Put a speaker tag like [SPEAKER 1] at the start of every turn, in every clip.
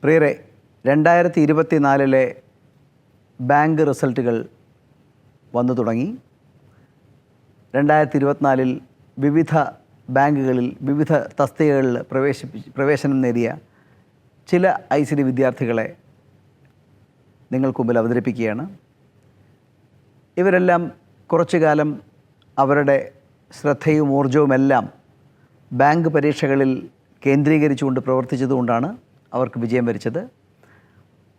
[SPEAKER 1] പ്രിയരെ, 2024 ബാങ്ക് റിസൾട്ടുകൾ വന്നു തുടങ്ങി. 2024 വിവിധ ബാങ്കുകളിൽ വിവിധ തസ്തികകളിൽ പ്രവേശനം നേടിയ ചില ICD വിദ്യാർത്ഥികളെ നിങ്ങൾക്ക് മുമ്പിൽ അവതരിപ്പിക്കുകയാണ്. ഇവരെല്ലാം കുറച്ചു കാലം അവരുടെ ശ്രദ്ധയും ഊർജവുമെല്ലാം ബാങ്ക് പരീക്ഷകളിൽ കേന്ദ്രീകരിച്ചുകൊണ്ട് പ്രവർത്തിച്ചതുകൊണ്ടാണ് അവർക്ക് വിജയം വരിച്ചത്.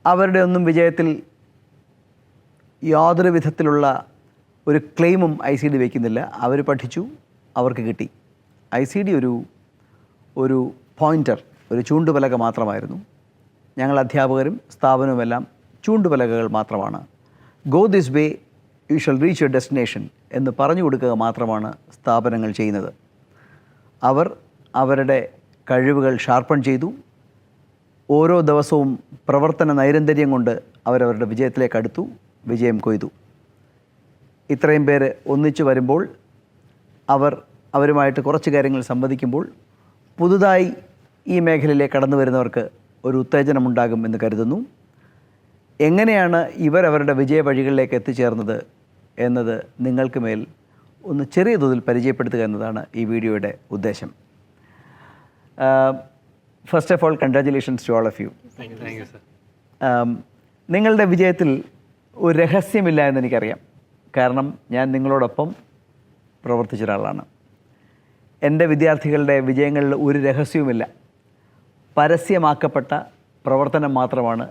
[SPEAKER 1] അവരുടെ ഒന്നും വിജയത്തിൽ യാതൊരു വിധത്തിലുള്ള ഒരു ക്ലെയിമും ICD വയ്ക്കുന്നില്ല. അവർ പഠിച്ചു, അവർക്ക് കിട്ടി. ICD ഒരു പോയിൻ്റർ, ഒരു ചൂണ്ടുപലക മാത്രമായിരുന്നു. ഞങ്ങൾ അധ്യാപകരും സ്ഥാപനവുമെല്ലാം ചൂണ്ടുപലകകൾ മാത്രമാണ്. Go this way, you shall reach your destination എന്ന് പറഞ്ഞു കൊടുക്കുക മാത്രമാണ് സ്ഥാപനങ്ങൾ ചെയ്യുന്നത്. അവർ അവരുടെ കഴിവുകൾ ഷാർപ്പൺ ചെയ്തു. ഓരോ ദിവസവും പ്രവർത്തന നൈരന്തര്യം കൊണ്ട് അവരവരുടെ വിജയത്തിലേക്ക് അടുത്തു, വിജയം കൊയ്തു. ഇത്രയും പേര് ഒന്നിച്ചു വരുമ്പോൾ അവരുമായിട്ട് കുറച്ച് കാര്യങ്ങൾ സംവദിക്കുമ്പോൾ പുതുതായി ഈ മേഖലയിലേക്ക് കടന്നു വരുന്നവർക്ക് ഒരു ഉത്തേജനമുണ്ടാകും എന്ന് കരുതുന്നു. എങ്ങനെയാണ് ഇവരവരുടെ വിജയ വഴികളിലേക്ക് എത്തിച്ചേർന്നത് എന്നത് നിങ്ങൾക്ക് മേൽ ഒന്ന് ചെറിയ തോതിൽ പരിചയപ്പെടുത്തുക എന്നതാണ് ഈ വീഡിയോയുടെ ഉദ്ദേശം. First of all, congratulations to all of you.
[SPEAKER 2] Thank you sir.
[SPEAKER 1] നിങ്ങളുടെ വിജയത്തിൽ ഒരു രഹസ്യമില്ല എന്നെനിക്കറിയാം. കാരണം ഞാൻ നിങ്ങളോടൊപ്പം പ്രവർത്തിച്ച ഒരാളാണ്. എൻ്റെ വിദ്യാർത്ഥികളുടെ വിജയങ്ങളിൽ ഒരു രഹസ്യവുമില്ല. പരസ്യമാക്കപ്പെട്ട പ്രവർത്തനം മാത്രമാണ്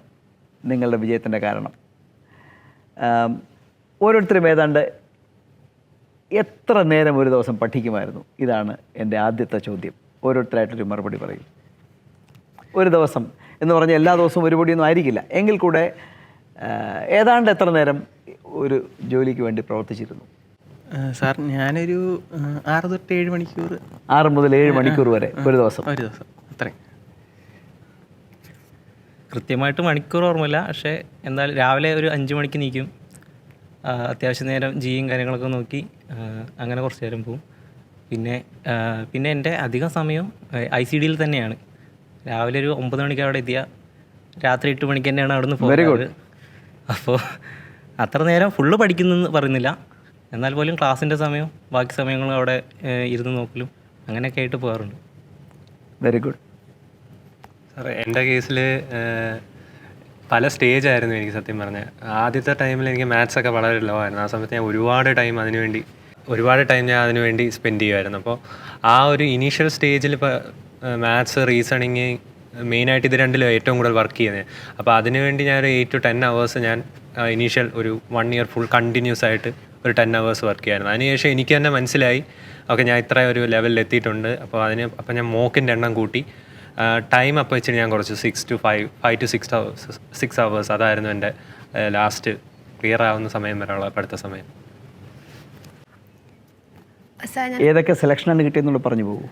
[SPEAKER 1] നിങ്ങളുടെ വിജയത്തിൻ്റെ കാരണം. ഓരോരുത്തരും ഏതാണ്ട് എത്ര നേരം ഒരു ദിവസം പഠിക്കുമായിരുന്നു? ഇതാണ് എൻ്റെ ആദ്യത്തെ ചോദ്യം. ഓരോരുത്തരായിട്ടൊരു മറുപടി പറയും. ഒരു ദിവസം എന്ന് പറഞ്ഞാൽ എല്ലാ ദിവസവും ഒരുപടിയൊന്നും ആയിരിക്കില്ല, എങ്കിൽ കൂടെ ഏതാണ്ട് എത്ര നേരം ഒരു ജോലിക്ക് വേണ്ടി പ്രവർത്തിച്ചിരുന്നു?
[SPEAKER 2] സാർ, ഞാനൊരു 6 തൊട്ട് 7 മണിക്കൂർ.
[SPEAKER 1] 6 മുതൽ 7 മണിക്കൂർ വരെ ഒരു ദിവസം?
[SPEAKER 2] അത്രയും. കൃത്യമായിട്ട് മണിക്കൂർ ഓർമ്മയില്ല, പക്ഷേ എന്തായാലും രാവിലെ ഒരു 5 മണിക്ക് നീക്കും. അത്യാവശ്യം നേരം ജിയും കാര്യങ്ങളൊക്കെ നോക്കി അങ്ങനെ കുറച്ച് നേരം പോവും. പിന്നെ എൻ്റെ അധികം സമയം ICDയിൽ തന്നെയാണ്. രാവിലെ ഒരു 9 മണിക്ക് അവിടെ എത്തിയാൽ രാത്രി 8 മണിക്ക് തന്നെയാണ് അവിടെ നിന്ന് പോകുന്നത്. അപ്പോൾ അത്ര നേരം ഫുള്ള് പഠിക്കുന്നെന്ന് പറയുന്നില്ല, എന്നാൽ പോലും ക്ലാസ്സിൻ്റെ സമയം ബാക്കി സമയങ്ങളും അവിടെ ഇരുന്ന് നോക്കലും അങ്ങനെയൊക്കെ ആയിട്ട് പോകാറുണ്ട്.
[SPEAKER 1] Very good.
[SPEAKER 3] സാറേ, എൻ്റെ കേസിൽ പല സ്റ്റേജ് ആയിരുന്നു എനിക്ക്. സത്യം പറഞ്ഞാൽ ആദ്യത്തെ ടൈമിൽ എനിക്ക് മാത്സൊക്കെ വളരെ ലോ ആയിരുന്നു. ആ സമയത്ത് ഞാൻ ഒരുപാട് ടൈം ഞാൻ അതിനുവേണ്ടി സ്പെൻഡ് ചെയ്യുമായിരുന്നു. അപ്പോൾ ആ ഒരു ഇനീഷ്യൽ സ്റ്റേജിൽ ഇപ്പോൾ മാത്സ്, റീസണിങ്, മെയിനായിട്ട് ഇത് രണ്ടിലും ഏറ്റവും കൂടുതൽ വർക്ക് ചെയ്യുന്നത്. അപ്പോൾ അതിനുവേണ്ടി ഞാൻ ഒരു 8 to 10 hours ഞാൻ ഇനീഷ്യൽ ഒരു 1 year ഫുൾ കണ്ടിന്യൂസ് ആയിട്ട് ഒരു 10 hours വർക്ക് ചെയ്യായിരുന്നു. അതിനുശേഷം എനിക്ക് തന്നെ മനസ്സിലായി, ഓക്കെ, ഞാൻ ഇത്ര ഒരു ലെവലിൽ എത്തിയിട്ടുണ്ട്. അപ്പോൾ ഞാൻ മോക്കിൻ്റെ എണ്ണം കൂട്ടി. ടൈം അപ്പോൾ വെച്ചിട്ട് ഞാൻ കുറച്ച് 5 to 6 hours അതായിരുന്നു എൻ്റെ ലാസ്റ്റ് ക്ലിയർ ആവുന്ന സമയം വരെയുള്ള പഠിത്ത സമയം.
[SPEAKER 1] ഏതൊക്കെ സെലക്ഷനാണ് കിട്ടിയെന്നുള്ള പറഞ്ഞു പോകും?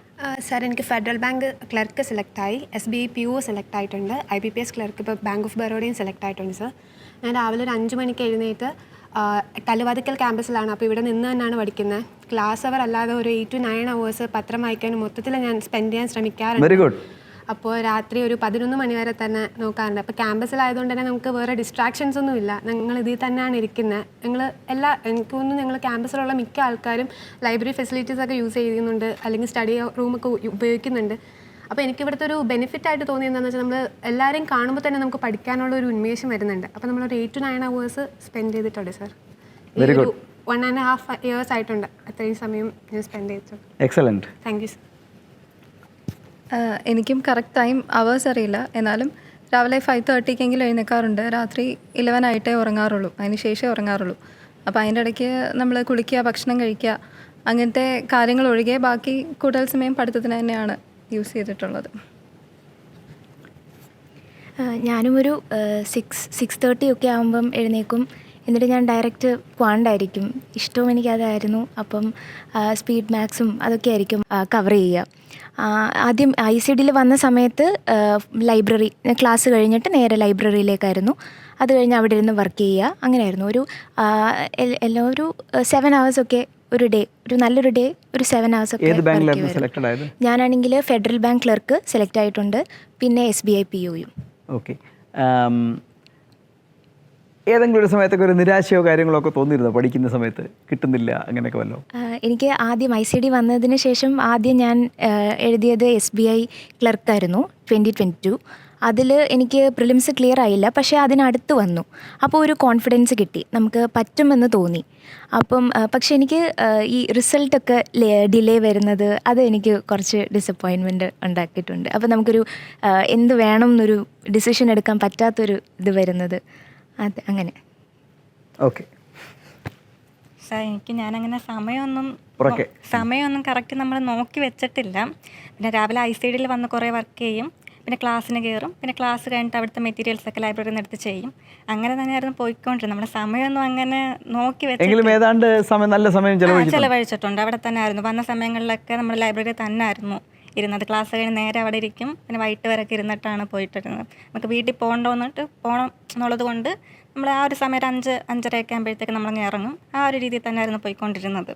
[SPEAKER 4] സാർ, എനിക്ക് ഫെഡറൽ ബാങ്ക് ക്ലർക്ക് സെലക്റ്റായി, SBI PO സെലക്ട് ആയിട്ടുണ്ട്, IBPS ക്ലർക്ക് ഇപ്പോൾ ബാങ്ക് ഓഫ് ബറോഡയും സെലക്ട് ആയിട്ടുണ്ട് സാർ. ഞാൻ രാവിലെ ഒരു 5 മണിക്ക് എഴുന്നേറ്റ് കല്ലുവാതിക്കൽ ക്യാമ്പസിലാണ്. അപ്പോൾ ഇവിടെ നിന്ന് തന്നെയാണ് പഠിക്കുന്നത്. ക്ലാസ് അവർ അല്ലാതെ ഒരു 8 to 9 hours പത്രം വായിക്കാനും മൊത്തത്തിൽ ഞാൻ സ്പെൻഡ് ചെയ്യാൻ ശ്രമിക്കാറുണ്ട്.
[SPEAKER 1] Very good.
[SPEAKER 4] അപ്പോൾ രാത്രി ഒരു 11 മണി വരെ തന്നെ നോക്കാറുണ്ട്. അപ്പോൾ ക്യാമ്പസിലായതുകൊണ്ട് തന്നെ നമുക്ക് വേറെ ഡിസ്ട്രാക്ഷൻസ് ഒന്നും ഇല്ല. ഞങ്ങൾ ഇതിൽ തന്നെയാണ് ഇരിക്കുന്നത്. എനിക്ക് തോന്നുന്നു ഞങ്ങൾ ക്യാമ്പസിലുള്ള മിക്ക ആൾക്കാരും ലൈബ്രറി ഫെസിലിറ്റീസൊക്കെ യൂസ് ചെയ്യുന്നുണ്ട്, അല്ലെങ്കിൽ സ്റ്റഡി റൂമൊക്കെ ഉപയോഗിക്കുന്നുണ്ട്. അപ്പോൾ എനിക്ക് ഇവിടുത്തെ ഒരു ബെനിഫിറ്റ് ആയിട്ട് തോന്നിയത് എന്താണെന്ന് വെച്ചാൽ, നമ്മൾ എല്ലാവരെയും കാണുമ്പോൾ തന്നെ നമുക്ക് പഠിക്കാനുള്ള ഒരു ഉന്മേഷം വരുന്നുണ്ട്. അപ്പോൾ നമ്മളൊരു 8 to 9 hours സ്പെൻഡ് ചെയ്തിട്ടുണ്ട് സാർ.
[SPEAKER 1] Very good.
[SPEAKER 4] 1.5 years ആയിട്ടുണ്ട് അത്രയും സമയം ഞാൻ സ്പെൻഡ് ചെയ്തിട്ടുണ്ട്.
[SPEAKER 1] എക്സലൻറ്റ്.
[SPEAKER 4] Thank you sir.
[SPEAKER 5] എനിക്കും കറക്റ്റ് ടൈം അവേഴ്സ് അറിയില്ല, എന്നാലും രാവിലെ 5:30 എഴുന്നേക്കാറുണ്ട്. രാത്രി 11 ആയിട്ടേ ഉറങ്ങാറുള്ളൂ, അതിന് ശേഷമേ ഉറങ്ങാറുള്ളൂ. അപ്പോൾ അതിൻ്റെ ഇടയ്ക്ക് നമ്മൾ കുളിക്കുക, ഭക്ഷണം കഴിക്കുക, അങ്ങനത്തെ കാര്യങ്ങൾ ഒഴികെ ബാക്കി കൂടുതൽ സമയം പഠിത്തത്തിന് തന്നെയാണ് യൂസ് ചെയ്തിട്ടുള്ളത്.
[SPEAKER 6] ഞാനും ഒരു 6:30 ഒക്കെ ആകുമ്പം എഴുന്നേക്കും. എന്നിട്ട് ഞാൻ ഡയറക്റ്റ് ക്വാണ്ടായിരിക്കും. ഇഷ്ടവും എനിക്കതായിരുന്നു. അപ്പം സ്പീഡ് മാത്സും അതൊക്കെ ആയിരിക്കും കവർ ചെയ്യുക. ആദ്യം ICDയിൽ വന്ന സമയത്ത് ലൈബ്രറി ക്ലാസ് കഴിഞ്ഞിട്ട് നേരെ ലൈബ്രറിയിലേക്കായിരുന്നു. അത് കഴിഞ്ഞ് അവിടെ ഇരുന്ന് വർക്ക് ചെയ്യുക, അങ്ങനെയായിരുന്നു. ഒരു 7 hours ഒക്കെ ഒരു ഡേ, ഒരു നല്ലൊരു ഡേ ഒരു 7 hours ഒക്കെ. ഞാനാണെങ്കിൽ ഫെഡറൽ ബാങ്ക് ക്ലർക്ക് സെലക്ട് ആയിട്ടുണ്ട്, പിന്നെ SBI POയും.
[SPEAKER 1] ഓക്കെ. ഏതെങ്കിലും ഒരു സമയത്തൊക്കെ ഒരു നിരാശയോ കാര്യങ്ങളോ ഒക്കെ തോന്നിയിരുന്നോ പഠിക്കുന്ന സമയത്ത്? കിട്ടുന്നില്ല അങ്ങനെയൊക്കെ വല്ലോ?
[SPEAKER 6] എനിക്ക് ആദ്യം ICD വന്നതിന് ശേഷം ആദ്യം ഞാൻ എഴുതിയത് SBI ക്ലർക്കായിരുന്നു 2022. അതിൽ എനിക്ക് പ്രിലിംസ് ക്ലിയർ ആയില്ല, പക്ഷേ അതിനടുത്ത് വന്നു. അപ്പോൾ ഒരു കോൺഫിഡൻസ് കിട്ടി, നമുക്ക് പറ്റുമെന്ന് തോന്നി. അപ്പം പക്ഷേ എനിക്ക് ഈ റിസൾട്ടൊക്കെ ഡിലേ വരുന്നത് അത് എനിക്ക് കുറച്ച് ഡിസപ്പോയിൻമെൻറ്റ് ഉണ്ടാക്കിയിട്ടുണ്ട്. അപ്പോൾ നമുക്കൊരു എന്ത് വേണം എന്നൊരു ഡിസിഷൻ എടുക്കാൻ പറ്റാത്തൊരു ഇത് വരുന്നത് അത് അങ്ങനെ.
[SPEAKER 1] ഓക്കെ.
[SPEAKER 7] സാർ ഞാനങ്ങനെ സമയമൊന്നും കറക്റ്റ് നമ്മൾ നോക്കി വെച്ചിട്ടില്ല. പിന്നെ രാവിലെ ICDയിൽ വന്ന് കുറേ വർക്ക് ചെയ്യും, പിന്നെ ക്ലാസ്സിന് കയറും, പിന്നെ ക്ലാസ് കഴിഞ്ഞിട്ട് അവിടുത്തെ മെറ്റീരിയൽസൊക്കെ ലൈബ്രറിയിൽ നിന്ന് എടുത്ത് ചെയ്യും. അങ്ങനെ തന്നെയായിരുന്നു പോയിക്കൊണ്ടിരുന്നത്. നമ്മുടെ സമയമൊന്നും അങ്ങനെ നോക്കി വെച്ചിട്ടില്ല.
[SPEAKER 1] ഏതാണ്ട് നല്ല സമയം
[SPEAKER 7] ചിലവഴിച്ചിട്ടുണ്ട്. അവിടെ തന്നെ ആയിരുന്നു. വന്ന സമയങ്ങളിലൊക്കെ നമ്മൾ ലൈബ്രറിയിൽ തന്നെ ആയിരുന്നു ഇരുന്നത്. ക്ലാസ് കഴിഞ്ഞ് നേരെ അവിടെ ഇരിക്കും, പിന്നെ വൈകിട്ട് വരെയൊക്കെ ഇരുന്നിട്ടാണ് പോയിട്ടിരുന്നത്. നമുക്ക് വീട്ടിൽ പോകണം എന്നുള്ളത് കൊണ്ട് നമ്മൾ ആ ഒരു സമയം 5-5:30 ആകുമ്പോഴത്തേക്ക് നമ്മളങ്ങ് ഇറങ്ങും. ആ ഒരു രീതിയിൽ തന്നെയായിരുന്നു പോയിക്കൊണ്ടിരുന്നത്.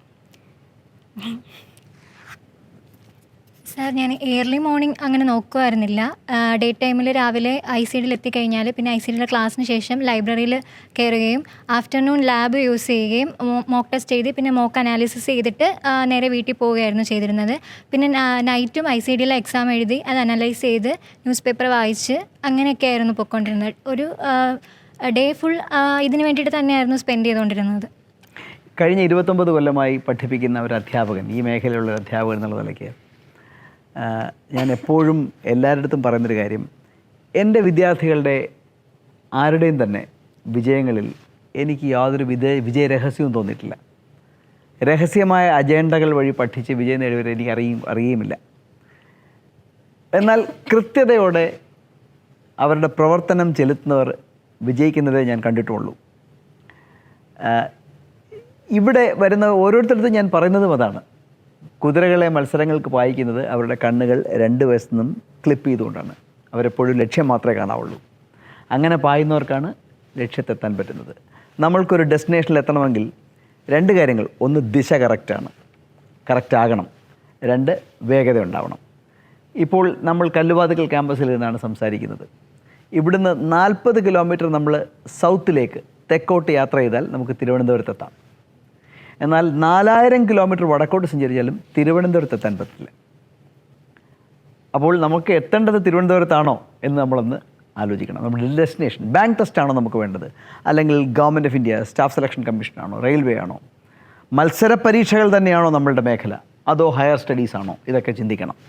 [SPEAKER 8] സാർ, ഞാൻ ഏർലി മോർണിംഗ് അങ്ങനെ നോക്കുമായിരുന്നില്ല. ഡേ ടൈമിൽ രാവിലെ ICDയിൽ എത്തിക്കഴിഞ്ഞാൽ പിന്നെ ICDയുടെ ക്ലാസ്സിന് ശേഷം ലൈബ്രറിയിൽ കയറുകയും ആഫ്റ്റർനൂൺ ലാബ് യൂസ് ചെയ്യുകയും മോക്ക് ടെസ്റ്റ് ചെയ്ത് പിന്നെ മോക്ക് അനാലിസിസ് ചെയ്തിട്ട് നേരെ വീട്ടിൽ പോവുകയായിരുന്നു ചെയ്തിരുന്നത്. പിന്നെ നൈറ്റും ICDയിലെ എക്സാം എഴുതി അത് അനലൈസ് ചെയ്ത് ന്യൂസ് പേപ്പർ വായിച്ച് അങ്ങനെയൊക്കെ ആയിരുന്നു പോയിക്കൊണ്ടിരുന്നത്. ഒരു ഡേ ഫുൾ ഇതിന് വേണ്ടിയിട്ട് തന്നെയായിരുന്നു സ്പെൻഡ് ചെയ്തുകൊണ്ടിരുന്നത്.
[SPEAKER 1] കഴിഞ്ഞ 29 കൊല്ലമായി പഠിപ്പിക്കുന്ന ഒരു അധ്യാപകൻ, ഈ മേഖലയിലുള്ള ഒരു അധ്യാപകൻ എന്നുള്ള നിലയ്ക്ക് ഞാൻ എപ്പോഴും എല്ലാവരുടെ അടുത്തും പറയുന്നൊരു കാര്യം, എൻ്റെ വിദ്യാർത്ഥികളുടെ ആരുടെയും തന്നെ വിജയങ്ങളിൽ എനിക്ക് യാതൊരു വിജയരഹസ്യവും തോന്നിയിട്ടില്ല. രഹസ്യമായ അജണ്ടകൾ വഴി പഠിച്ച് വിജയം നേടിയവരെ എനിക്ക് അറിയുമില്ല. എന്നാൽ കൃത്യതയോടെ അവരുടെ പ്രവർത്തനം ചെലുത്തുന്നവർ വിജയിക്കുന്നതേ ഞാൻ കണ്ടിട്ടുള്ളൂ. ഇവിടെ വരുന്ന ഓരോരുത്തർക്കും ഞാൻ പറയുന്നതും അതാണ്. കുതിരകളെ മത്സരങ്ങൾക്ക് പായിക്കുന്നത് അവരുടെ കണ്ണുകൾ 2 വശത്തു നിന്നും ക്ലിപ്പ് ചെയ്തുകൊണ്ടാണ്. അവരെപ്പോഴും ലക്ഷ്യം മാത്രമേ കാണാവുള്ളൂ. അങ്ങനെ പായുന്നവർക്കാണ് ലക്ഷ്യത്തെത്താൻ പറ്റുന്നത്. നമ്മൾക്കൊരു ഡെസ്റ്റിനേഷനിൽ എത്തണമെങ്കിൽ 2 കാര്യങ്ങൾ: 1 ദിശ കറക്റ്റ് ആകണം, 2 വേഗത ഉണ്ടാവണം. ഇപ്പോൾ നമ്മൾ കല്ലുവാതുക്കൽ ക്യാമ്പസിൽ നിന്നാണ് സംസാരിക്കുന്നത്. ഇവിടുന്ന് 40 കിലോമീറ്റർ നമ്മൾ സൗത്തിലേക്ക് തെക്കോട്ട് യാത്ര ചെയ്താൽ നമുക്ക് തിരുവനന്തപുരത്തെത്താം. എന്നാൽ 4000 കിലോമീറ്റർ വടക്കോട്ട് സഞ്ചരിച്ചാലും തിരുവനന്തപുരത്തെത്താൻ പറ്റില്ല. അപ്പോൾ നമുക്ക് എത്തേണ്ടത് തിരുവനന്തപുരത്താണോ എന്ന് നമ്മളൊന്ന് ആലോചിക്കണം. നമ്മുടെ ഡെസ്റ്റിനേഷൻ ബാങ്ക് ടെസ്റ്റ് ആണോ നമുക്ക് വേണ്ടത്, അല്ലെങ്കിൽ government of India staff selection കമ്മീഷനാണോ, റെയിൽവേ ആണോ, മത്സര പരീക്ഷകൾ തന്നെയാണോ നമ്മളുടെ മേഖല, അതോ ഹയർ സ്റ്റഡീസ് ആണോ? ഇതൊക്കെ ചിന്തിക്കണം.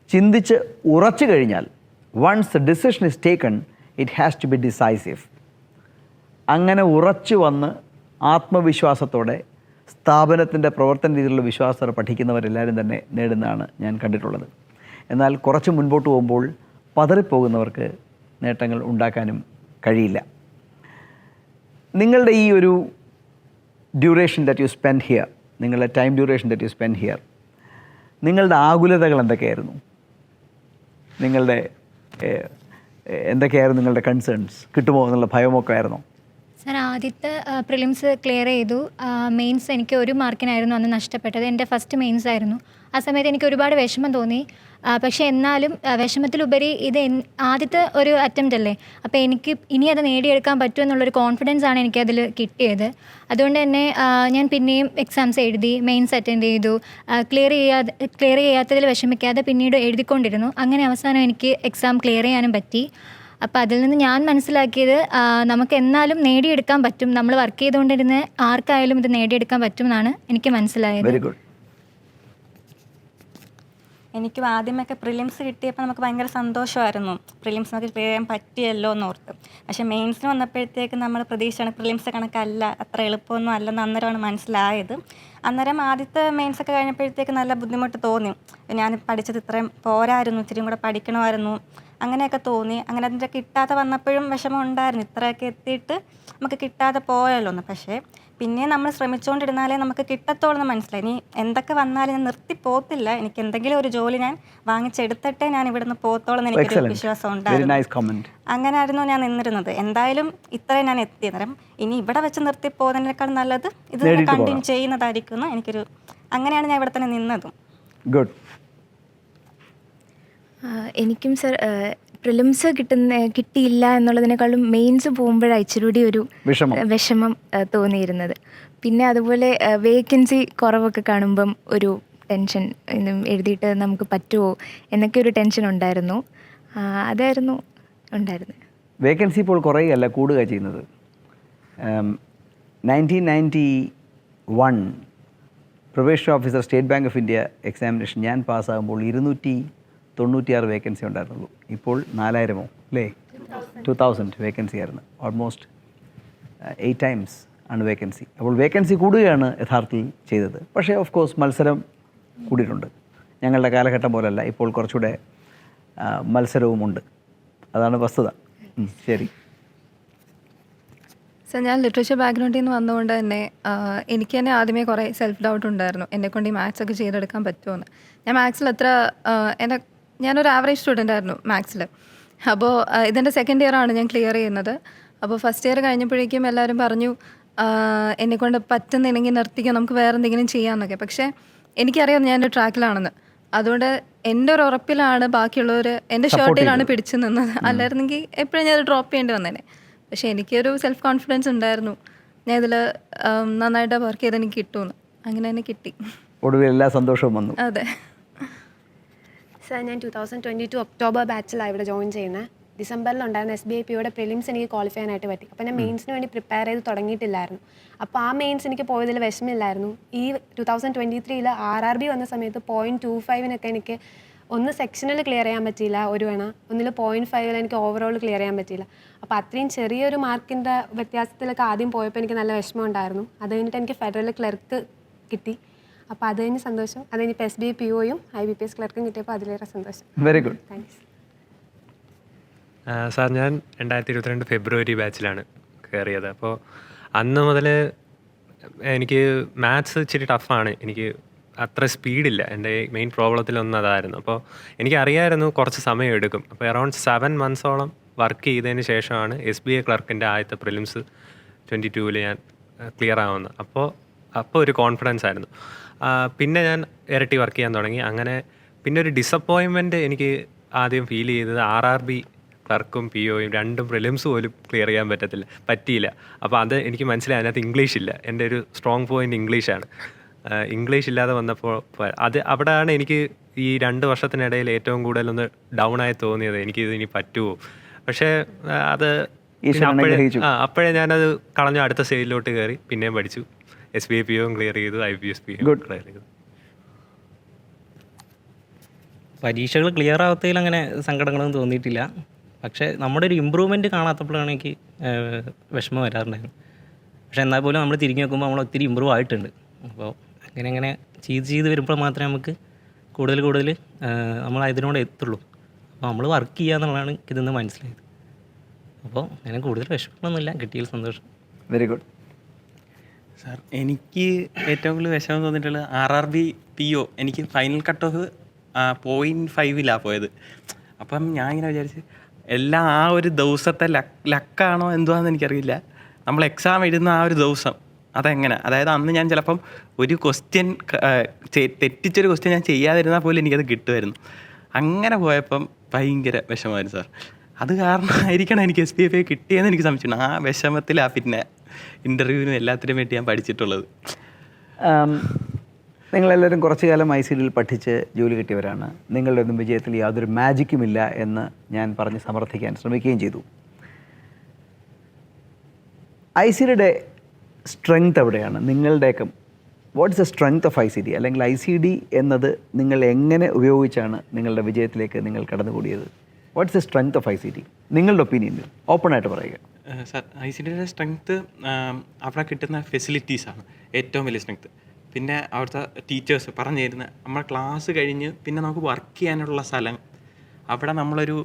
[SPEAKER 1] ചിന്തിച്ച് ഉറച്ചു കഴിഞ്ഞാൽ once decision is taken it has to be decisive. അങ്ങനെ ഉറച്ചു വന്ന് ആത്മവിശ്വാസത്തോടെ സ്ഥാപനത്തിൻ്റെ പ്രവർത്തന രീതിയിലുള്ള വിശ്വാസത്തോടെ പഠിക്കുന്നവരെല്ലാവരും തന്നെ നേടുന്നതാണ് ഞാൻ കണ്ടിട്ടുള്ളത്. എന്നാൽ കുറച്ച് മുൻപോട്ട് പോകുമ്പോൾ പതറിപ്പോകുന്നവർക്ക് നേട്ടങ്ങൾ ഉണ്ടാക്കാനും കഴിയില്ല. നിങ്ങളുടെ ഈ ഒരു duration that you spend here, നിങ്ങളുടെ time duration that you spend here, നിങ്ങളുടെ ആകുലതകൾ എന്തൊക്കെയായിരുന്നു? എന്തൊക്കെയായിരുന്നു നിങ്ങളുടെ കൺസേൺസ്? കിട്ടുമോ എന്നുള്ള ഭയമൊക്കെ ആയിരുന്നോ?
[SPEAKER 8] സാർ, ആദ്യത്തെ പ്രിലിംസ് ക്ലിയർ ചെയ്തു. മെയിൻസ് എനിക്ക് 1 മാർക്കിനായിരുന്നു അന്ന് നഷ്ടപ്പെട്ടത്. എൻ്റെ ഫസ്റ്റ് മെയിൻസ് ആയിരുന്നു. ആ സമയത്ത് എനിക്ക് ഒരുപാട് വിഷമം തോന്നി. പക്ഷേ എന്നാലും വിഷമത്തിലുപരി ഇത് ആദ്യത്തെ ഒരു അറ്റംപ്റ്റ് അല്ലേ, അപ്പോൾ എനിക്ക് ഇനി അത് നേടിയെടുക്കാൻ പറ്റുമെന്നുള്ളൊരു കോൺഫിഡൻസാണ് എനിക്കതിൽ കിട്ടിയത്. അതുകൊണ്ട് തന്നെ ഞാൻ പിന്നെയും എക്സാംസ് എഴുതി, മെയിൻസ് അറ്റൻഡ് ചെയ്തു. ക്ലിയർ ചെയ്യാത്തതിൽ വിഷമിക്കാതെ പിന്നീട് എഴുതിക്കൊണ്ടിരുന്നു. അങ്ങനെ അവസാനം എനിക്ക് എക്സാം ക്ലിയർ ചെയ്യാനും പറ്റി. അപ്പോൾ അതിൽ നിന്ന് ഞാൻ മനസ്സിലാക്കിയത് നമുക്ക് എന്നാലും നേടിയെടുക്കാൻ പറ്റും. നമ്മൾ വർക്ക് ചെയ്തുകൊണ്ടിരുന്ന ആർക്കായാലും ഇത് നേടിയെടുക്കാൻ പറ്റും എന്നാണ് എനിക്ക് മനസ്സിലായത്.
[SPEAKER 1] Very good.
[SPEAKER 7] എനിക്കും ആദ്യമൊക്കെ പ്രിലിംസ് കിട്ടിയപ്പോൾ നമുക്ക് ഭയങ്കര സന്തോഷമായിരുന്നു. പ്രിലിംസ് നമുക്ക് ക്ലിയർ ചെയ്യാൻ പറ്റിയല്ലോ എന്നോർത്ത്. പക്ഷേ മെയിൻസിന് വന്നപ്പോഴത്തേക്ക് നമ്മൾ പ്രതീക്ഷയാണ് പ്രിലിംസ് കണക്കല്ല, അത്ര എളുപ്പമൊന്നും അല്ലെന്ന് അന്നേരമാണ് മനസ്സിലായത്. അന്നേരം ആദ്യത്തെ മെയിൻസൊക്കെ കഴിഞ്ഞപ്പോഴത്തേക്ക് നല്ല ബുദ്ധിമുട്ട് തോന്നി. ഞാൻ പഠിച്ചത് ഇത്രയും പോരായിരുന്നു, ഇത്തിരിയും കൂടെ പഠിക്കണമായിരുന്നു, അങ്ങനെയൊക്കെ തോന്നി. അങ്ങനെ അതിൻ്റെ കിട്ടാതെ വന്നപ്പോഴും വിഷമം ഉണ്ടായിരുന്നു. ഇത്രയൊക്കെ എത്തിയിട്ട് നമുക്ക് കിട്ടാതെ പോയല്ലോ എന്ന്. പക്ഷേ പിന്നെ നമ്മൾ ശ്രമിച്ചുകൊണ്ടിരുന്നാലേ നമുക്ക് കിട്ടത്തോളം എന്ന് മനസ്സിലായി. ഇനി എന്തൊക്കെ വന്നാലും ഞാൻ നിർത്തി പോകത്തില്ല, എനിക്ക് എന്തെങ്കിലും ഒരു ജോലി ഞാൻ വാങ്ങിച്ചെടുത്തിട്ടേ ഞാൻ ഇവിടുന്ന് പോകത്തോളം എന്ന് എനിക്കൊരു വിശ്വാസം ഉണ്ടായിരുന്നു. അങ്ങനെയായിരുന്നു ഞാൻ നിന്നിരുന്നത്. എന്തായാലും ഇത്രയും ഞാൻ എത്തി. അന്നേരം ഇനി ഇവിടെ വെച്ച് നിർത്തി പോകുന്നതിനേക്കാൾ നല്ലത് ഇത് കണ്ടിന്യൂ ചെയ്യുന്നതായിരിക്കും എന്ന് എനിക്കൊരു, അങ്ങനെയാണ് ഞാൻ ഇവിടെ തന്നെ നിന്നതും.
[SPEAKER 1] ഗുഡ്.
[SPEAKER 6] എനിക്കും സർ പ്രിലിംസ് കിട്ടിയില്ല എന്നുള്ളതിനേക്കാളും മെയിൻസ് പോകുമ്പോഴാണ് ഇച്ചിരി കൂടി ഒരു വിഷമം തോന്നിയിരുന്നത്. പിന്നെ അതുപോലെ വേക്കൻസി കുറവൊക്കെ കാണുമ്പം ഒരു ടെൻഷൻ, എഴുതിയിട്ട് നമുക്ക് പറ്റുമോ എന്നൊക്കെ ഒരു ടെൻഷൻ ഉണ്ടായിരുന്നു. അതായിരുന്നു ഉണ്ടായിരുന്നത്.
[SPEAKER 1] വേക്കൻസി ഇപ്പോൾ കുറയുകയല്ല, കൂടുക ചെയ്യുന്നത്. 1991 probation officer state bank of India examination ഞാൻ പാസ്സാകുമ്പോൾ 296 വേക്കൻസി ഉണ്ടായിരുന്നുള്ളൂ. ഇപ്പോൾ 4000 അല്ലേ, 2000 വേക്കൻസി ആയിരുന്നു. ഓൾമോസ്റ്റ് 8 times ആണ് വേക്കൻസി. അപ്പോൾ വേക്കൻസി കൂടുകയാണ് യഥാർത്ഥത്തിൽ ചെയ്തത്. പക്ഷേ ഓഫ് കോഴ്സ് മത്സരം കൂടിയിട്ടുണ്ട്. ഞങ്ങളുടെ കാലഘട്ടം പോലല്ല, ഇപ്പോൾ കുറച്ചുകൂടെ മത്സരവുമുണ്ട്. അതാണ് വസ്തുത. ശരി.
[SPEAKER 5] സോ ഞാൻ ലിറ്ററേച്ചർ ബാക്ക്ഗ്രൗണ്ടിൽ നിന്ന് വന്നുകൊണ്ട് തന്നെ എനിക്ക് തന്നെ ആദ്യമേ കുറേ സെൽഫ് ഡൗട്ട് ഉണ്ടായിരുന്നു, എന്നെക്കൊണ്ട് ഈ മാത്സ് ഒക്കെ ചെയ്തെടുക്കാൻ പറ്റുമെന്ന്. ഞാൻ മാത്സിൽ ഞാനൊരു ആവറേജ് സ്റ്റുഡൻ്റ് ആയിരുന്നു മാത്സിൽ. അപ്പോൾ ഇതിൻ്റെ സെക്കൻഡ് ഇയർ ആണ് ഞാൻ ക്ലിയർ ചെയ്യുന്നത്. അപ്പോൾ ഫസ്റ്റ് ഇയർ കഴിഞ്ഞപ്പോഴേക്കും എല്ലാവരും പറഞ്ഞു എന്നെക്കൊണ്ട് പറ്റുന്നില്ലെങ്കിൽ നിർത്തിക്കോ, നമുക്ക് വേറെ എന്തെങ്കിലും ചെയ്യാമെന്നൊക്കെ. പക്ഷേ എനിക്കറിയാം ഞാൻ എൻ്റെ ട്രാക്കിലാണെന്ന്. അതുകൊണ്ട് എൻ്റെ ഒരു ഉറപ്പിലാണ് ബാക്കിയുള്ളവർ എൻ്റെ ഷർട്ടിലാണ് പിടിച്ചു നിന്നത്. അല്ലായിരുന്നെങ്കിൽ എപ്പോഴും ഞാൻ ഡ്രോപ്പ് ചെയ്യേണ്ടി വന്നേനെ. പക്ഷേ എനിക്കൊരു സെൽഫ് കോൺഫിഡൻസ് ഉണ്ടായിരുന്നു, ഞാൻ ഇതിൽ നന്നായിട്ട് വർക്ക് ചെയ്ത് എനിക്ക് കിട്ടുമെന്ന്. അങ്ങനെ തന്നെ കിട്ടി.
[SPEAKER 1] ഒടുവിൽ എല്ലാ സന്തോഷവും വന്നു.
[SPEAKER 5] അതെ
[SPEAKER 4] സർ, ഞാൻ 2022 ഒക്ടോബർ ബാച്ചിലാണ് ഇവിടെ ജോയിൻ ചെയ്യുന്നത്. ഡിസംബറിലുണ്ടായിരുന്ന SBIPയുടെ പ്രിലിംസ് എനിക്ക് ക്വാളിഫൈ ചെയ്യാനായിട്ട് പറ്റി. അപ്പോൾ ഞാൻ മെയിൻസിന് വേണ്ടി പ്രിപ്പയർ ചെയ്ത് തുടങ്ങിയിട്ടില്ലായിരുന്നു. അപ്പോൾ ആ മെയിൻസ് എനിക്ക് പോയതിൽ വിഷമില്ലായിരുന്നു. ഈ 2023 RRB വന്ന സമയത്ത് 0.25 എനിക്ക് ഒന്ന് സെക്ഷനിൽ ക്ലിയർ ചെയ്യാൻ പറ്റിയില്ല, ഒരു വേണ ഒന്നിൽ 0.5 എനിക്ക് ഓവറോൾ ക്ലിയർ ചെയ്യാൻ പറ്റിയില്ല. അപ്പോൾ അത്രയും ചെറിയൊരു മാർക്കിൻ്റെ വ്യത്യാസത്തിലൊക്കെ ആദ്യം പോയപ്പോൾ എനിക്ക് നല്ല വിഷമം ഉണ്ടായിരുന്നു. അത് കഴിഞ്ഞിട്ട് എനിക്ക് ഫെഡറൽ ക്ലർക്ക് കിട്ടി. അപ്പോൾ അത് കഴിഞ്ഞ് സന്തോഷം. അത് കഴിഞ്ഞിപ്പോൾ SBIPOയും IBPS ക്ലർക്കും കിട്ടിയപ്പോൾ അതിലേറെ സന്തോഷം.
[SPEAKER 1] Very good.
[SPEAKER 4] താങ്ക്സ്
[SPEAKER 3] സാർ, ഞാൻ 2022 ഫെബ്രുവരി ബാച്ചിലാണ് കയറിയത്. അപ്പോൾ അന്ന് മുതൽ എനിക്ക് മാത്സ് ഇച്ചിരി ടഫാണ്. എനിക്ക് അത്ര സ്പീഡില്ല. എൻ്റെ മെയിൻ പ്രോബ്ലത്തിലൊന്നും അതായിരുന്നു. അപ്പോൾ എനിക്കറിയായിരുന്നു കുറച്ച് സമയം എടുക്കും. അപ്പോൾ അറൗണ്ട് 7 months വർക്ക് ചെയ്തതിന് ശേഷമാണ് SBI ക്ലർക്കിൻ്റെ ആദ്യത്തെ പ്രിലിംസ് 22 ഞാൻ ക്ലിയർ ആവുന്നത്. അപ്പോൾ ഒരു കോൺഫിഡൻസ് ആയിരുന്നു. പിന്നെ ഞാൻ ഇരട്ടി വർക്ക് ചെയ്യാൻ തുടങ്ങി. അങ്ങനെ പിന്നെ ഒരു ഡിസപ്പോയിൻമെൻറ്റ് എനിക്ക് ആദ്യം ഫീൽ ചെയ്തത് RRB ക്ലർക്കും POയും രണ്ടും പ്രിലിംസ് പോലും ക്ലിയർ ചെയ്യാൻ പറ്റിയില്ല. അപ്പോൾ അത് എനിക്ക് മനസ്സിലായി, അതിനകത്ത് ഇംഗ്ലീഷ് ഇല്ല. എൻ്റെ ഒരു സ്ട്രോങ് പോയിൻ്റ് ഇംഗ്ലീഷാണ്. ഇംഗ്ലീഷ് ഇല്ലാതെ വന്നപ്പോൾ അവിടെയാണ് എനിക്ക് ഈ 2 വർഷത്തിനിടയിൽ ഏറ്റവും കൂടുതലൊന്ന് ഡൗൺ ആയി തോന്നിയത്. എനിക്കിത് ഇനി പറ്റുമോ? പക്ഷേ അത് അപ്പോഴേ ഞാനത് കളഞ്ഞു, അടുത്ത സ്റ്റേജിലോട്ട് കയറി പിന്നെയും പഠിച്ചു. SBIPOയും ക്ലിയർ ചെയ്തു, IBPS ക്ലിയർ ചെയ്തു.
[SPEAKER 2] പരീക്ഷകൾ ക്ലിയർ ആവത്തതിൽ അങ്ങനെ സങ്കടങ്ങളൊന്നും തോന്നിയിട്ടില്ല. പക്ഷേ നമ്മുടെ ഒരു ഇമ്പ്രൂവ്മെൻറ്റ് കാണാത്തപ്പോഴാണ് എനിക്ക് വിഷമം വരാറുണ്ടായിരുന്നു. പക്ഷേ എന്നാൽ പോലും നമ്മൾ തിരിഞ്ഞു നോക്കുമ്പോൾ നമ്മൾ ഒത്തിരി ഇമ്പ്രൂവ് ആയിട്ടുണ്ട്. അപ്പോൾ അങ്ങനെ ചെയ്ത് വരുമ്പോൾ മാത്രമേ നമുക്ക് കൂടുതൽ നമ്മൾ അതിനോട് എത്തുള്ളൂ. അപ്പോൾ നമ്മൾ വർക്ക് ചെയ്യുക എന്നുള്ളതാണ് ഇതെന്ന് മനസ്സിലായത്. അപ്പോൾ അങ്ങനെ കൂടുതൽ വിഷമമൊന്നുമില്ല, കിട്ടിയതിൽ സന്തോഷം.
[SPEAKER 1] Very good.
[SPEAKER 9] സാർ, എനിക്ക് ഏറ്റവും കൂടുതൽ വിഷമം തോന്നിയിട്ടുള്ളത് RRB PO. എനിക്ക് ഫൈനൽ കട്ട് ഓഫ് 0.5 പോയത്. അപ്പം ഞാൻ ഇങ്ങനെ വിചാരിച്ച് എല്ലാം ആ ഒരു ദിവസത്തെ ലക്കാണോ എന്തുവാണെന്ന് എനിക്കറിയില്ല. നമ്മൾ എക്സാം എഴുതുന്ന ആ ഒരു ദിവസം അതെങ്ങനെ, അതായത് അന്ന് ഞാൻ ചിലപ്പം ഒരു ക്വസ്റ്റ്യൻ തെറ്റിച്ചൊരു ക്വസ്റ്റ്യൻ ഞാൻ ചെയ്യാതിരുന്നാൽ പോലും എനിക്കത് കിട്ടുമായിരുന്നു. അങ്ങനെ പോയപ്പം ഭയങ്കര വിഷമമായിരുന്നു സാർ. അത് കാരണമായിരിക്കണം എനിക്ക് SBIPO കിട്ടിയെന്ന് എനിക്ക് സംശയമാണ്. ആ വിഷമത്തിലാണ് പിന്നെ ഇൻ്റർവ്യൂവിനും എല്ലാത്തിനും വേണ്ടി ഞാൻ പഠിച്ചിട്ടുള്ളത്.
[SPEAKER 1] നിങ്ങളെല്ലാവരും കുറച്ചു കാലം ICDയിൽ പഠിച്ച് ജോലി കിട്ടിയവരാണ്. നിങ്ങളുടെ ഒന്നും വിജയത്തിൽ യാതൊരു മാജിക്കുമില്ല എന്ന് ഞാൻ പറഞ്ഞ് സമർത്ഥിക്കാൻ ശ്രമിക്കുകയും ചെയ്തു. ICDയുടെ സ്ട്രെങ്ത് എവിടെയാണ്? നിങ്ങളുടെയൊക്കെ watts the strength of ICD, അല്ലെങ്കിൽ ICD എന്നത് നിങ്ങൾ എങ്ങനെ ഉപയോഗിച്ചാണ് നിങ്ങളുടെ വിജയത്തിലേക്ക് നിങ്ങൾ കടന്നുകൂടിയത്? What's the strength of ICD നിങ്ങളുടെ ഒപ്പീനിയനിൽ ഓപ്പണായിട്ട് പറയുക.
[SPEAKER 9] സാർ, ICDയുടെ സ്ട്രെങ്ത്ത് അവിടെ കിട്ടുന്ന ഫെസിലിറ്റീസാണ് ഏറ്റവും വലിയ സ്ട്രെങ്ത്ത്. പിന്നെ അവിടുത്തെ ടീച്ചേഴ്സ് പറഞ്ഞു തരുന്ന, നമ്മുടെ ക്ലാസ് കഴിഞ്ഞ് പിന്നെ നമുക്ക് വർക്ക് ചെയ്യാനുള്ള സ്ഥലം, അവിടെ നമ്മളൊരു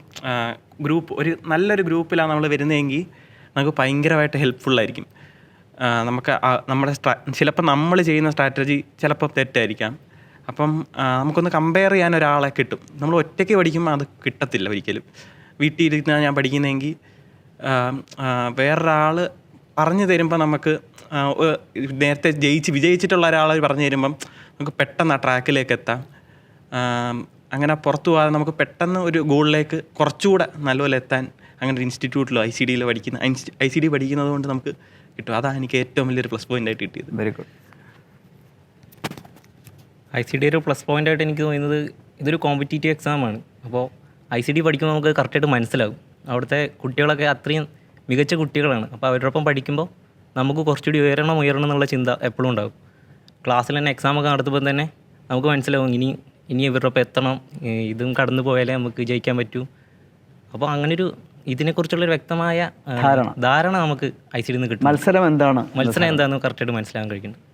[SPEAKER 9] ഒരു നല്ലൊരു ഗ്രൂപ്പിലാണ് നമ്മൾ വരുന്നതെങ്കിൽ നമുക്ക് ഭയങ്കരമായിട്ട് ഹെൽപ്ഫുള്ളായിരിക്കും. നമുക്ക് നമ്മുടെ ചിലപ്പോൾ നമ്മൾ ചെയ്യുന്ന സ്ട്രാറ്റജി ചിലപ്പോൾ തെറ്റായിരിക്കാം. അപ്പം നമുക്കൊന്ന് കമ്പയർ ചെയ്യാൻ ഒരാളെ കിട്ടും. നമ്മൾ ഒറ്റയ്ക്ക് പഠിക്കുമ്പോൾ അത് കിട്ടത്തില്ല ഒരിക്കലും. വീട്ടിൽ ഇരുന്നാൽ ഞാൻ പഠിക്കുന്നതെങ്കിൽ വേറൊരാൾ പറഞ്ഞു തരുമ്പോൾ നമുക്ക് നേരത്തെ വിജയിച്ചിട്ടുള്ള ഒരാൾ പറഞ്ഞു തരുമ്പം നമുക്ക് പെട്ടെന്ന് ആ ട്രാക്കിലേക്ക് എത്താം. അങ്ങനെ പുറത്തു പോകാതെ നമുക്ക് പെട്ടെന്ന് ഒരു ഗോളിലേക്ക് കുറച്ചുകൂടെ നല്ലപോലെ എത്താൻ അങ്ങനെ ഒരു ഇൻസ്റ്റിറ്റ്യൂട്ടിലോ ICDയിലോ ICD പഠിക്കുന്നത് കൊണ്ട് നമുക്ക് കിട്ടും. അതാണ് എനിക്ക് ഏറ്റവും വലിയൊരു പ്ലസ് പോയിൻ്റ് ആയിട്ട് കിട്ടിയത്.
[SPEAKER 1] Very good.
[SPEAKER 2] ICD ഒരു പ്ലസ് പോയിൻ്റായിട്ട് എനിക്ക് തോന്നുന്നത് ഇതൊരു കോമ്പറ്റീറ്റീവ് എക്സാമാണ്. അപ്പോൾ ICD പഠിക്കുമ്പോൾ നമുക്ക് കറക്റ്റായിട്ട് മനസ്സിലാവും. അവിടുത്തെ കുട്ടികളൊക്കെ അത്രയും മികച്ച കുട്ടികളാണ്. അപ്പോൾ അവരോടൊപ്പം പഠിക്കുമ്പോൾ നമുക്ക് കുറച്ചുകൂടി ഉയരണം എന്നുള്ള ചിന്ത എപ്പോഴും ഉണ്ടാകും. ക്ലാസ്സിൽ തന്നെ എക്സാമൊക്കെ നടത്തുമ്പോൾ തന്നെ നമുക്ക് മനസ്സിലാവും ഇനി ഇവരോടൊപ്പം എത്തണം, ഇതും കടന്നു പോയാലേ നമുക്ക് ജയിക്കാൻ പറ്റൂ. അപ്പോൾ അങ്ങനൊരു ഇതിനെക്കുറിച്ചുള്ളൊരു വ്യക്തമായ ധാരണ നമുക്ക് ICD നിന്ന് കിട്ടും.
[SPEAKER 1] മത്സരം
[SPEAKER 2] എന്താണെന്ന് കറക്റ്റായിട്ട് മനസ്സിലാക്കാൻ കഴിയുന്നുണ്ട്.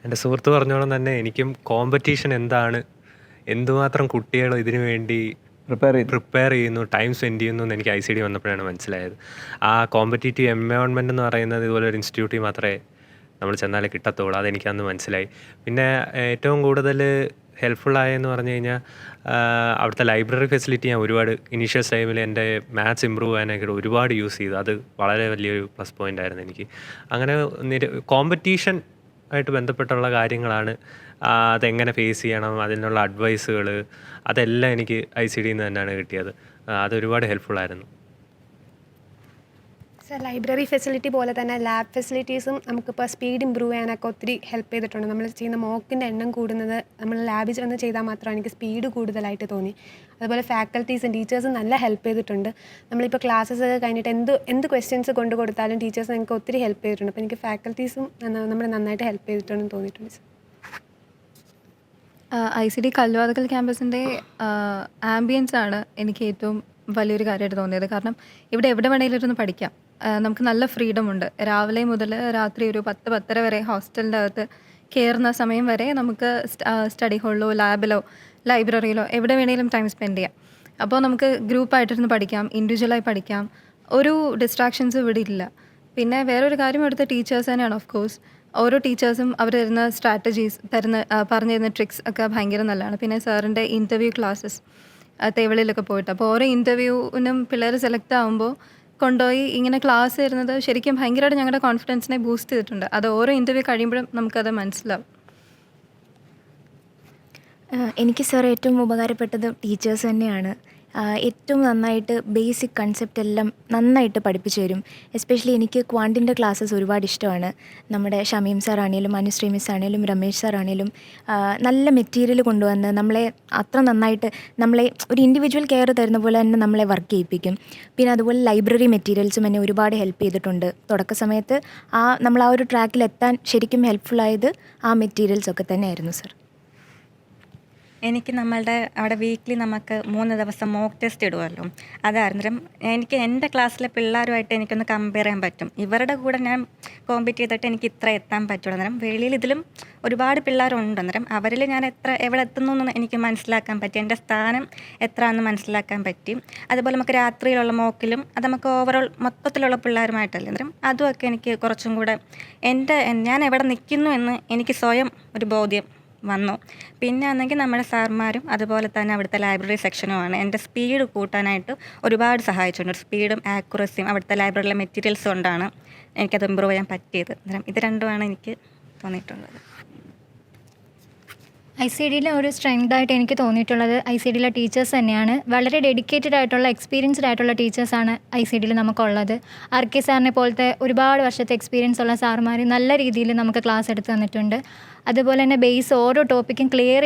[SPEAKER 3] എൻ്റെ സുഹൃത്ത് പറഞ്ഞോളം തന്നെ എനിക്കും കോമ്പറ്റീഷൻ എന്താണ്, എന്തുമാത്രം കുട്ടികൾ ഇതിനു വേണ്ടി പ്രിപ്പയർ ചെയ്യുന്നു, ടൈം സ്പെൻഡ് ചെയ്യുന്നു എന്ന് എനിക്ക് ICD വന്നപ്പോഴാണ് മനസ്സിലായത്. ആ കോമ്പറ്റീറ്റീവ് എൻവയോൺമെൻറ്റ് എന്ന് പറയുന്നത് ഇതുപോലെ ഒരു ഇൻസ്റ്റിറ്റ്യൂട്ടിൽ മാത്രമേ നമ്മൾ ചെന്നാലേ കിട്ടത്തുള്ളൂ. അതെനിക്കന്ന് മനസ്സിലായി. പിന്നെ ഏറ്റവും കൂടുതൽ ഹെൽപ്ഫുള്ളായെന്ന് പറഞ്ഞു കഴിഞ്ഞാൽ അവിടുത്തെ ലൈബ്രറി ഫെസിലിറ്റി ഞാൻ ഒരുപാട് ഇനീഷ്യൽ ടൈമിൽ എൻ്റെ മാത്സ് ഇമ്പ്രൂവ് ചെയ്യാനൊക്കെ ഒരുപാട് യൂസ് ചെയ്തു. അത് വളരെ വലിയൊരു പ്ലസ് പോയിൻ്റ് ആയിരുന്നു എനിക്ക്. അങ്ങനെ കോമ്പറ്റീഷൻ ആയിട്ട് ബന്ധപ്പെട്ടുള്ള കാര്യങ്ങളാണ്, അതെങ്ങനെ ഫേസ് ചെയ്യണം, അതിനുള്ള അഡ്വൈസുകൾ, അതെല്ലാം എനിക്ക് ICDയിൽ നിന്ന് തന്നെയാണ് കിട്ടിയത്. അതൊരുപാട് ഹെൽപ്ഫുള്ളായിരുന്നു.
[SPEAKER 4] സർ, ലൈബ്രറി ഫെസിലിറ്റി പോലെ തന്നെ ലാബ് ഫെസിലിറ്റീസും നമുക്കിപ്പോൾ സ്പീഡ് ഇമ്പ്രൂവ് ചെയ്യാനൊക്കെ ഒത്തിരി ഹെൽപ്പ് ചെയ്തിട്ടുണ്ട്. നമ്മൾ ചെയ്യുന്ന മോക്കിൻ്റെ എണ്ണം കൂടുന്നത് നമ്മൾ ലാബിൽ വന്ന് ചെയ്താൽ മാത്രം എനിക്ക് സ്പീഡ് കൂടുതലായിട്ട് തോന്നി. അതുപോലെ ഫാക്കൽറ്റീസും ടീച്ചേഴ്സും നല്ല ഹെൽപ്പ് ചെയ്തിട്ടുണ്ട്. നമ്മളിപ്പോൾ ക്ലാസ്സസ് ഒക്കെ കഴിഞ്ഞിട്ട് എന്ത് ക്വസ്റ്റ്യൻസ് കൊണ്ടു കൊടുത്താലും ടീച്ചേഴ്സ് എനിക്ക് ഒത്തിരി ഹെൽപ്പ് ചെയ്തിട്ടുണ്ട്. അപ്പോൾ എനിക്ക് ഫാക്കൽറ്റീസും നമ്മളെ നന്നായിട്ട് ഹെൽപ്പ് ചെയ്തിട്ടുണ്ടെന്ന് തോന്നിയിട്ടുണ്ട്.
[SPEAKER 5] ICD കല്ലുവാതുക്കൽ ക്യാമ്പസിൻ്റെ ആംബിയൻസ് ആണ് എനിക്ക് ഏറ്റവും വലിയൊരു കാര്യമായിട്ട് തോന്നിയത്. കാരണം ഇവിടെ എവിടെ വേണമെങ്കിലും ഇരുന്ന് പഠിക്കാം. നമുക്ക് നല്ല ഫ്രീഡം ഉണ്ട്. രാവിലെ മുതൽ രാത്രി ഒരു 10-10:30 വരെ ഹോസ്റ്റലിൻ്റെ അകത്ത് കയറുന്ന സമയം വരെ നമുക്ക് സ്റ്റഡി ഹാളിലോ ലാബിലോ ലൈബ്രറിയിലോ എവിടെ വേണമെങ്കിലും ടൈം സ്പെൻഡ് ചെയ്യാം. അപ്പോൾ നമുക്ക് ഗ്രൂപ്പായിട്ടിരുന്ന് പഠിക്കാം, ഇൻഡിവിജ്വലായി പഠിക്കാം. ഒരു ഡിസ്ട്രാക്ഷൻസും ഇവിടെ ഇല്ല. പിന്നെ വേറൊരു കാര്യം ഇവിടുത്തെ ടീച്ചേഴ്സ് തന്നെയാണ്. ഓഫ് കോഴ്സ് ഓരോ ടീച്ചേഴ്സും അവർ തരുന്ന സ്ട്രാറ്റജീസ് പറഞ്ഞു തരുന്ന ട്രിക്സ് ഒക്കെ ഭയങ്കര നല്ലതാണ്. പിന്നെ സാറിൻ്റെ ഇൻ്റർവ്യൂ ക്ലാസ്സസ് തേവളിയിലൊക്കെ പോയിട്ട്, അപ്പോൾ ഓരോ ഇൻ്റർവ്യൂവിനും പിള്ളേർ സെലക്ട് ആകുമ്പോൾ കൊണ്ടുപോയി ഇങ്ങനെ ക്ലാസ് തരുന്നത് ശരിക്കും ഭയങ്കരമായിട്ട് ഞങ്ങളുടെ കോൺഫിഡൻസിനെ ബൂസ്റ്റ് ചെയ്തിട്ടുണ്ട്. അത് ഓരോ ഇൻ്റർവ്യൂ കഴിയുമ്പോഴും നമുക്കത് മനസ്സിലാവും.
[SPEAKER 6] എനിക്ക് സാർ ഏറ്റവും ഉപകാരപ്പെട്ടത് ടീച്ചേഴ്സ് തന്നെയാണ്. ഏറ്റവും നന്നായിട്ട് ബേസിക് കൺസെപ്റ്റ് എല്ലാം നന്നായിട്ട് പഠിപ്പിച്ചു തരും. എസ്പെഷ്യലി എനിക്ക് ക്വാണ്ടിൻ്റെ ക്ലാസ്സസ് ഒരുപാട് ഇഷ്ടമാണ്. നമ്മുടെ ഷമീം സാർ ആണെങ്കിലും അനുശ്രീ മിസ് ആണെങ്കിലും രമേശ് സാർ ആണെങ്കിലും നല്ല മെറ്റീരിയൽ കൊണ്ടുവന്ന് നമ്മളെ അത്ര നന്നായിട്ട് നമ്മളെ ഒരു ഇൻഡിവിജ്വൽ കെയർ തരുന്ന പോലെ തന്നെ നമ്മളെ വർക്ക് ചെയ്യിപ്പിക്കും. പിന്നെ അതുപോലെ ലൈബ്രറി മെറ്റീരിയൽസും എന്നെ ഒരുപാട് ഹെൽപ്പ് ചെയ്തിട്ടുണ്ട്. തുടക്ക സമയത്ത് നമ്മൾ ആ ഒരു ട്രാക്കിലെത്താൻ ശരിക്കും ഹെൽപ്ഫുള്ളായത് ആ മെറ്റീരിയൽസൊക്കെ തന്നെയായിരുന്നു സർ.
[SPEAKER 7] എനിക്ക് നമ്മളുടെ അവിടെ വീക്ക്ലി നമുക്ക് 3 ദിവസം മോക്ക് ടെസ്റ്റ് ഇടുമല്ലോ. അതായിരുന്നു എനിക്ക് എൻ്റെ ക്ലാസ്സിലെ പിള്ളേരുമായിട്ട് എനിക്കൊന്ന് കമ്പയർ ചെയ്യാൻ പറ്റും. ഇവരുടെ കൂടെ ഞാൻ കോമ്പീറ്റ് ചെയ്തിട്ട് എനിക്ക് ഇത്ര എത്താൻ പറ്റുള്ളൂ. അന്നേരം വെളിയിൽ ഇതിലും ഒരുപാട് പിള്ളേരുണ്ട്. അന്നേരം അവരിൽ ഞാൻ എവിടെ എത്തുന്നു എന്ന് എനിക്ക് മനസ്സിലാക്കാൻ പറ്റി. എൻ്റെ സ്ഥാനം എത്രയാണെന്ന് മനസ്സിലാക്കാൻ പറ്റി. അതുപോലെ നമുക്ക് രാത്രിയിലുള്ള മോക്കിലും അത് നമുക്ക് ഓവറോൾ മൊത്തത്തിലുള്ള പിള്ളേരുമായിട്ടല്ലേ. അന്നേരം അതുമൊക്കെ എനിക്ക് കുറച്ചും കൂടെ ഞാൻ എവിടെ നിൽക്കുന്നു എന്ന് എനിക്ക് സ്വയം ഒരു ബോധ്യം വന്നു. പിന്നെ ആണെങ്കിൽ നമ്മുടെ സാർമാരും അതുപോലെ തന്നെ അവിടുത്തെ ലൈബ്രറി സെക്ഷനുമാണ് എൻ്റെ സ്പീഡ് കൂട്ടാനായിട്ട് ഒരുപാട് സഹായിച്ചിട്ടുണ്ട്. സ്പീഡും ആക്യുറസിയും അവിടുത്തെ ലൈബ്രറിയിലെ മെറ്റീരിയൽസ് കൊണ്ടാണ് എനിക്കത് ഇമ്പ്രൂവ് ചെയ്യാൻ പറ്റിയത്. അന്നേരം ഇത് രണ്ടുമാണ് എനിക്ക് തോന്നിയിട്ടുള്ളത്.
[SPEAKER 8] ICDയിലെ ഒരു സ്ട്രെങ്തായിട്ട് എനിക്ക് തോന്നിയിട്ടുള്ളത് ICDയിലെ ടീച്ചേഴ്സ് തന്നെയാണ്. വളരെ ഡെഡിക്കേറ്റഡ് ആയിട്ടുള്ള എക്സ്പീരിയൻസ്ഡ് ആയിട്ടുള്ള ടീച്ചേഴ്സാണ് ICDയിൽ നമുക്കുള്ളത്. RK സാറിനെ പോലത്തെ ഒരുപാട് വർഷത്തെ എക്സ്പീരിയൻസ് ഉള്ള സാറുമാർ നല്ല രീതിയിൽ നമുക്ക് ക്ലാസ് എടുത്ത് തന്നിട്ടുണ്ട്. അതുപോലെ തന്നെ ബേസ് ഓരോ ടോപ്പിക്കും ക്ലിയർ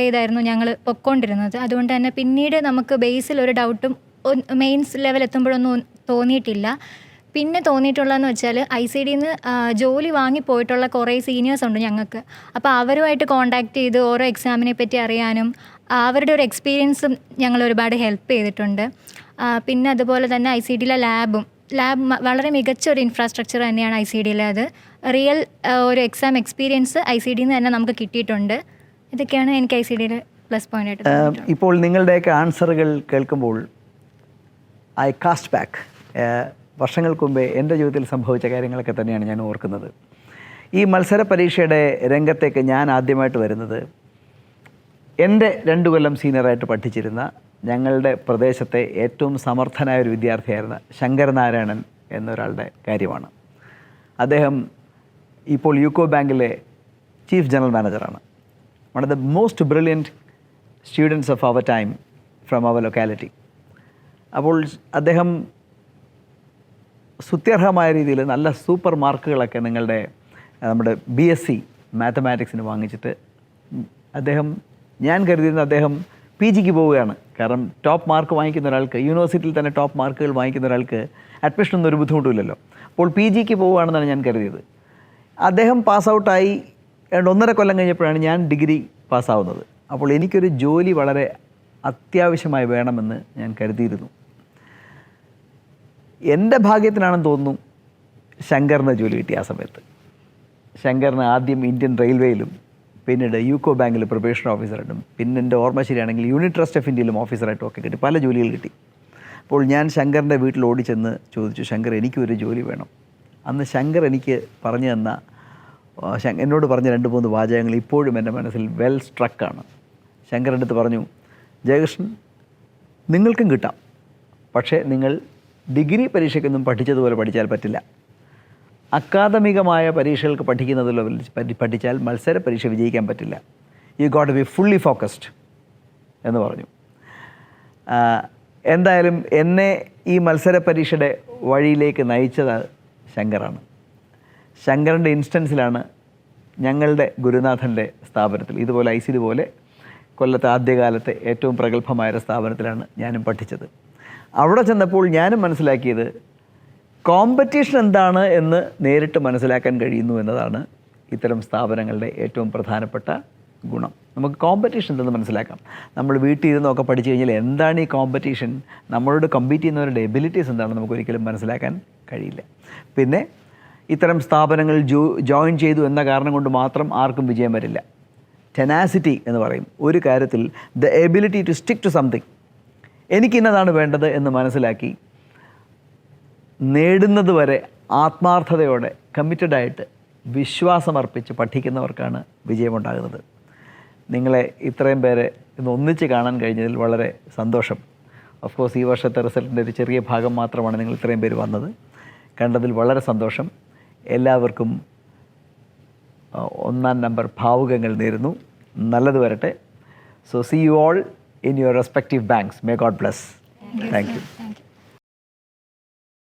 [SPEAKER 8] ചെയ്തായിരുന്നു ഞങ്ങൾ പൊയ്ക്കൊണ്ടിരുന്നത്. അതുകൊണ്ട് തന്നെ പിന്നീട് നമുക്ക് ബേസിൽ ഒരു ഡൗട്ടും മെയിൻസ് ലെവൽ എത്തുമ്പോഴൊന്നും തോന്നിയിട്ടില്ല. പിന്നെ തോന്നിയിട്ടുള്ളതെന്ന് വെച്ചാൽ ICDയിൽ നിന്ന് ജോലി വാങ്ങിപ്പോയിട്ടുള്ള കുറേ സീനിയേഴ്സ് ഉണ്ട് ഞങ്ങൾക്ക്. അപ്പോൾ അവരുമായിട്ട് കോൺടാക്റ്റ് ചെയ്ത് ഓരോ എക്സാമിനെ പറ്റി അറിയാനും അവരുടെ ഒരു എക്സ്പീരിയൻസും ഞങ്ങൾ ഒരുപാട് ഹെൽപ്പ് ചെയ്തിട്ടുണ്ട്. പിന്നെ അതുപോലെ തന്നെ ICDയിലെ ലാബ് വളരെ മികച്ച ഒരു ഇൻഫ്രാസ്ട്രക്ചർ തന്നെയാണ് ICDയിലെ. അത് റിയൽ ഒരു എക്സാം എക്സ്പീരിയൻസ് ICDയിൽ നിന്ന് തന്നെ നമുക്ക് കിട്ടിയിട്ടുണ്ട്. ഇതൊക്കെയാണ് എനിക്ക് ICDയിലെ പ്ലസ് പോയിന്റ് ആയിട്ട്.
[SPEAKER 1] ഇപ്പോൾ നിങ്ങളുടെയൊക്കെ ആൻസറുകൾ കേൾക്കുമ്പോൾ ഐ കാസ്റ്റ് ബാക്ക് വർഷങ്ങൾക്ക് മുമ്പേ എൻ്റെ ജീവിതത്തിൽ സംഭവിച്ച കാര്യങ്ങളൊക്കെ തന്നെയാണ് ഞാൻ ഓർക്കുന്നത്. ഈ മത്സര പരീക്ഷയുടെ രംഗത്തേക്ക് ഞാൻ ആദ്യമായിട്ട് വരുന്നത് എൻ്റെ 2 കൊല്ലം സീനിയറായിട്ട് പഠിച്ചിരുന്ന ഞങ്ങളുടെ പ്രദേശത്തെ ഏറ്റവും സമർത്ഥനായ ഒരു വിദ്യാർത്ഥിയായിരുന്ന ശങ്കരനാരായണൻ എന്നൊരാളുടെ കാര്യമാണ്. അദ്ദേഹം ഇപ്പോൾ യൂക്കോ ബാങ്കിലെ ചീഫ് ജനറൽ മാനേജറാണ്. One of the most brilliant students of our time from our locality. അപ്പോൾ അദ്ദേഹം സ്തുത്യർഹമായ രീതിയിൽ നല്ല സൂപ്പർ മാർക്കുകളൊക്കെ നമ്മുടെ BSc മാത്തമാറ്റിക്സിന് വാങ്ങിച്ചിട്ട് അദ്ദേഹം, ഞാൻ കരുതിയിരുന്ന അദ്ദേഹം PGക്ക് പോവുകയാണ്. കാരണം ടോപ്പ് മാർക്ക് വാങ്ങിക്കുന്ന ഒരാൾക്ക്, യൂണിവേഴ്സിറ്റിയിൽ തന്നെ ടോപ്പ് മാർക്കുകൾ വാങ്ങിക്കുന്ന ഒരാൾക്ക് അഡ്മിഷനൊന്നും ഒരു ബുദ്ധിമുട്ടുമില്ലല്ലോ. അപ്പോൾ PGക്ക് പോവുകയാണെന്നാണ് ഞാൻ കരുതിയത്. അദ്ദേഹം പാസ് ഔട്ടായി 1.5 കൊല്ലം കഴിഞ്ഞപ്പോഴാണ് ഞാൻ ഡിഗ്രി പാസ്സാവുന്നത്. അപ്പോൾ എനിക്കൊരു ജോലി വളരെ അത്യാവശ്യമായി വേണമെന്ന് ഞാൻ കരുതിയിരുന്നു. എൻ്റെ ഭാഗ്യത്തിനാണെന്ന് തോന്നുന്നു ശങ്കറിന് ജോലി കിട്ടിയ ആ സമയത്ത്. ശങ്കറിന് ആദ്യം ഇന്ത്യൻ റെയിൽവേയിലും പിന്നീട് യൂക്കോ ബാങ്കിൽ പ്രൊബേഷൻ ഓഫീസറായിട്ടും പിന്നെ എൻ്റെ ഓർമ്മ ശരിയാണെങ്കിൽ യൂണിറ്റ് ട്രസ്റ്റ് ഓഫ് ഇന്ത്യയിലും ഓഫീസറായിട്ടും ഒക്കെ കിട്ടി. പല ജോലികൾ കിട്ടി. അപ്പോൾ ഞാൻ ശങ്കറിൻ്റെ വീട്ടിൽ ഓടിച്ചെന്ന് ചോദിച്ചു, ശങ്കർ എനിക്കൊരു ജോലി വേണം. അന്ന് ശങ്കർ എനിക്ക് പറഞ്ഞു തന്ന, എന്നോട് പറഞ്ഞ 2-3 വാചകങ്ങൾ ഇപ്പോഴും എൻ്റെ മനസ്സിൽ വെൽ സ്ട്രക്കാണ്. ശങ്കർ അടുത്ത് പറഞ്ഞു, ജയകൃഷ്ണൻ, നിങ്ങൾക്കും കിട്ടാം, പക്ഷേ നിങ്ങൾ ഡിഗ്രി പരീക്ഷയ്ക്കൊന്നും പഠിച്ചതുപോലെ പഠിച്ചാൽ പറ്റില്ല. അക്കാദമികമായ പരീക്ഷകൾക്ക് പഠിക്കുന്നതിലോ പഠിച്ചാൽ മത്സര പരീക്ഷ വിജയിക്കാൻ പറ്റില്ല. You got to be fully focused എന്ന് പറഞ്ഞു. എന്തായാലും എന്നെ ഈ മത്സര പരീക്ഷയുടെ വഴിയിലേക്ക് നയിച്ചത് ശങ്കറാണ്. ശങ്കറിൻ്റെ ഇൻസ്റ്റൻസിലാണ് ഞങ്ങളുടെ ഗുരുനാഥൻ്റെ സ്ഥാപനത്തിൽ, ഇതുപോലെ ICD പോലെ കൊല്ലത്തെ ആദ്യകാലത്തെ ഏറ്റവും പ്രഗത്ഭമായ സ്ഥാപനത്തിലാണ് ഞാനും പഠിച്ചത്. അവിടെ ചെന്നപ്പോൾ ഞാനും മനസ്സിലാക്കിയത് കോമ്പറ്റീഷൻ എന്താണ് എന്ന് നേരിട്ട് മനസ്സിലാക്കാൻ കഴിയുന്നു എന്നതാണ് ഇത്തരം സ്ഥാപനങ്ങളുടെ ഏറ്റവും പ്രധാനപ്പെട്ട ഗുണം. നമുക്ക് കോമ്പറ്റീഷൻ എന്തെന്ന് മനസ്സിലാക്കാം. നമ്മൾ വീട്ടിൽ ഇരുന്നൊക്കെ പഠിച്ചു കഴിഞ്ഞാൽ എന്താണ് ഈ കോമ്പറ്റീഷൻ, നമ്മളോട് കമ്പീറ്റ് ചെയ്യുന്നവരുടെ എബിലിറ്റീസ് എന്താണെന്ന് നമുക്ക് ഒരിക്കലും മനസ്സിലാക്കാൻ കഴിയില്ല. പിന്നെ ഇത്തരം സ്ഥാപനങ്ങൾ ജോയിൻ ചെയ്തു എന്ന കാരണം കൊണ്ട് മാത്രം ആർക്കും വിജയം വരില്ല. ടെനാസിറ്റി എന്ന് പറയും ഒരു കാര്യത്തിൽ, the ability to stick to something. എനിക്കിന്നതാണ് വേണ്ടത് എന്ന് മനസ്സിലാക്കി നേടുന്നത് വരെ ആത്മാർത്ഥതയോടെ കമ്മിറ്റഡായിട്ട് വിശ്വാസമർപ്പിച്ച് പഠിക്കുന്നവർക്കാണ് വിജയമുണ്ടാകുന്നത്. നിങ്ങളെ ഇത്രയും പേരെ ഇന്ന് ഒന്നിച്ച് കാണാൻ കഴിഞ്ഞതിൽ വളരെ സന്തോഷം. ഓഫ് കോഴ്സ് ഈ വർഷത്തെ റിസൾട്ടിൻ്റെ ഒരു ചെറിയ ഭാഗം മാത്രമാണ് നിങ്ങൾ ഇത്രയും പേര് വന്നത്. കണ്ടതിൽ വളരെ സന്തോഷം. എല്ലാവർക്കും 1ാം നമ്പർ ഭാവുകങ്ങൾ നേരുന്നു. നല്ലത് വരട്ടെ. So see you all in your respective banks. May God bless. Thank U.